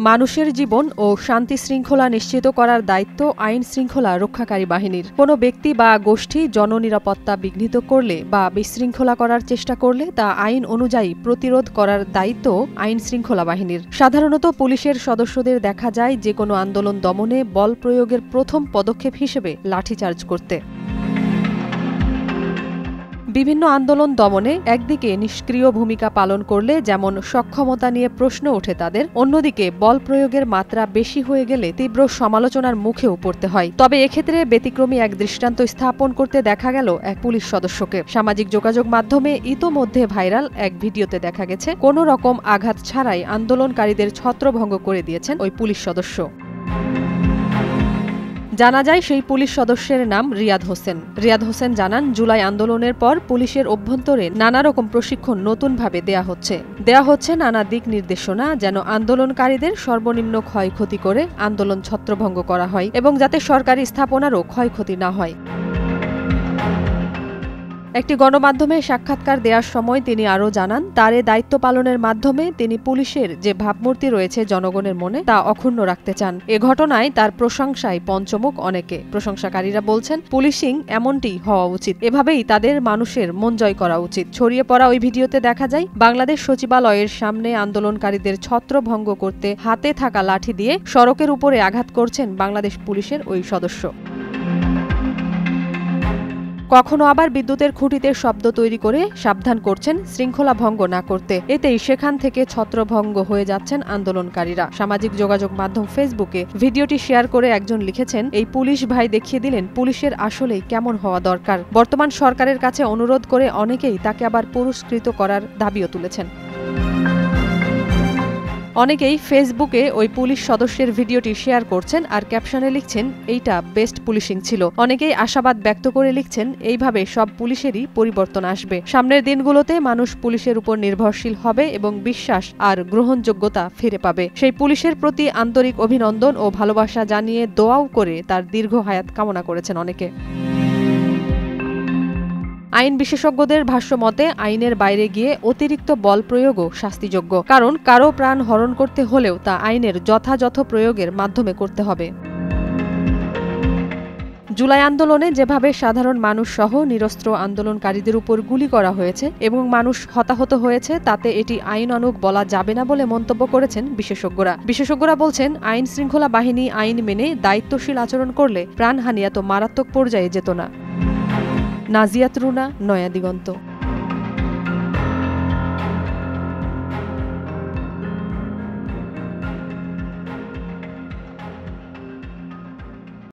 মানুষের জীবন ও শান্তি শৃঙ্খলা নিশ্চিত করার দায়িত্ব আইন শৃঙ্খলা রক্ষাকারী বাহিনীর। কোনো ব্যক্তি বা গোষ্ঠী জননিরাপত্তা বিঘ্নিত করলে বা বিশৃঙ্খলা করার চেষ্টা করলে তা আইন অনুযায়ী প্রতিরোধ করার দায়িত্ব আইন শৃঙ্খলা বাহিনীর। সাধারণত পুলিশের সদস্যদের দেখা যায় যে কোনো আন্দোলন দমনে বল প্রয়োগের প্রথম পদক্ষেপ হিসেবে লাঠিচার্জ করতে। বিভিন্ন আন্দোলন দমনে একদিকে নিষ্ক্রিয় ভূমিকা পালন করলে যেমন সক্ষমতা নিয়ে প্রশ্ন ওঠে তাদের, অন্যদিকে বল প্রয়োগের মাত্রা বেশি হয়ে গেলে তীব্র সমালোচনার মুখেও পড়তে হয়। তবে এক্ষেত্রে ব্যতিক্রমী এক দৃষ্টান্ত স্থাপন করতে দেখা গেল এক পুলিশ সদস্যকে। সামাজিক যোগাযোগ মাধ্যমে ইতোমধ্যে ভাইরাল এক ভিডিওতে দেখা গেছে কোনো রকম আঘাত ছাড়াই আন্দোলনকারীদের ছত্রভঙ্গ করে দিয়েছেন ওই পুলিশ সদস্য। জানা যায় সেই পুলিশ সদস্যের নাম রিয়াদ হোসেন। রিয়াদ হোসেন জানান, জুলাই আন্দোলনের পর পুলিশের অভ্যন্তরে নানা রকম প্রশিক্ষণ নতুনভাবে দেয়া হচ্ছে নানা দিক নির্দেশনা, যেন আন্দোলনকারীদের সর্বনিম্ন ক্ষয়ক্ষতি করে আন্দোলন ছত্রভঙ্গ করা হয় এবং যাতে সরকারি স্থাপনারও ক্ষয়ক্ষতি না হয়। একটি গণমাধ্যমে সাক্ষাৎকার দেওয়ার সময় তিনি আরও জানান, তার এ দায়িত্ব পালনের মাধ্যমে তিনি পুলিশের যে ভাবমূর্তি রয়েছে জনগণের মনে তা অক্ষুণ্ণ রাখতে চান। এ ঘটনায় তার প্রশংসায় পঞ্চমুখ অনেকে। প্রশংসাকারীরা বলছেন, পুলিশিং এমনটি হওয়া উচিত, এভাবেই তাদের মানুষের মন জয় করা উচিত। ছড়িয়ে পড়া ওই ভিডিওতে দেখা যায় বাংলাদেশ সচিবালয়ের সামনে আন্দোলনকারীদের ছত্রভঙ্গ করতে হাতে থাকা লাঠি দিয়ে সড়কের উপরে আঘাত করছেন বাংলাদেশ পুলিশের ওই সদস্য। কখনো আবার বিদ্যুতের খুঁটিতে শব্দ তৈরি করে সাবধান করছেন শৃঙ্খলা ভঙ্গ না করতে। এতেই সেখান থেকে ছত্রভঙ্গ হয়ে যাচ্ছেন আন্দোলনকারীরা। সামাজিক যোগাযোগ মাধ্যম ফেসবুকে ভিডিওটি শেয়ার করে একজন লিখেছেন, এই পুলিশ ভাই দেখিয়ে দিলেন পুলিশের আসলেই কেমন হওয়া দরকার। বর্তমান সরকারের কাছে অনুরোধ করে অনেকেই তাকে আবার পুরস্কৃত করার দাবিও তুলেছেন। অনেকেই ফেসবুকে ওই পুলিশ সদস্যের ভিডিওটি শেয়ার করছেন আর ক্যাপশনে লিখছেন, এইটা বেস্ট পুলিশিং ছিল। অনেকেই আশাবাদ ব্যক্ত করে লিখছেন, এইভাবে সব পুলিশেরই পরিবর্তন আসবে। সামনের দিনগুলোতে মানুষ পুলিশের উপর নির্ভরশীল হবে এবং বিশ্বাস আর গ্রহণযোগ্যতা ফিরে পাবে। সেই পুলিশের প্রতি আন্তরিক অভিনন্দন ও ভালোবাসা জানিয়ে দোয়াও করে তার দীর্ঘ হায়াত কামনা করেছেন অনেকে। আইন বিশেষজ্ঞদের ভাষ্যমতে আইনের বাইরে গিয়ে অতিরিক্ত বল প্রয়োগও শাস্তিযোগ্য, কারণ কারো প্রাণ হরণ করতে হলেও তা আইনের যথাযথ প্রয়োগের মাধ্যমে করতে হবে। জুলাই আন্দোলনে যেভাবে সাধারণ মানুষ সহ নিরস্ত্র আন্দোলনকারীদের উপর গুলি করা হয়েছে এবং মানুষ হতাহত হয়েছে, তাতে এটি আইনানুগ বলা যাবে না বলে মন্তব্য করেছেন বিশেষজ্ঞরা বলছেন, আইন শৃঙ্খলা বাহিনী আইন মেনে দায়িত্বশীল আচরণ করলে প্রাণহানি এত মারাত্মক পর্যায়ে যেত না। নাজিয়াত রুনা, নয়া দিগন্ত।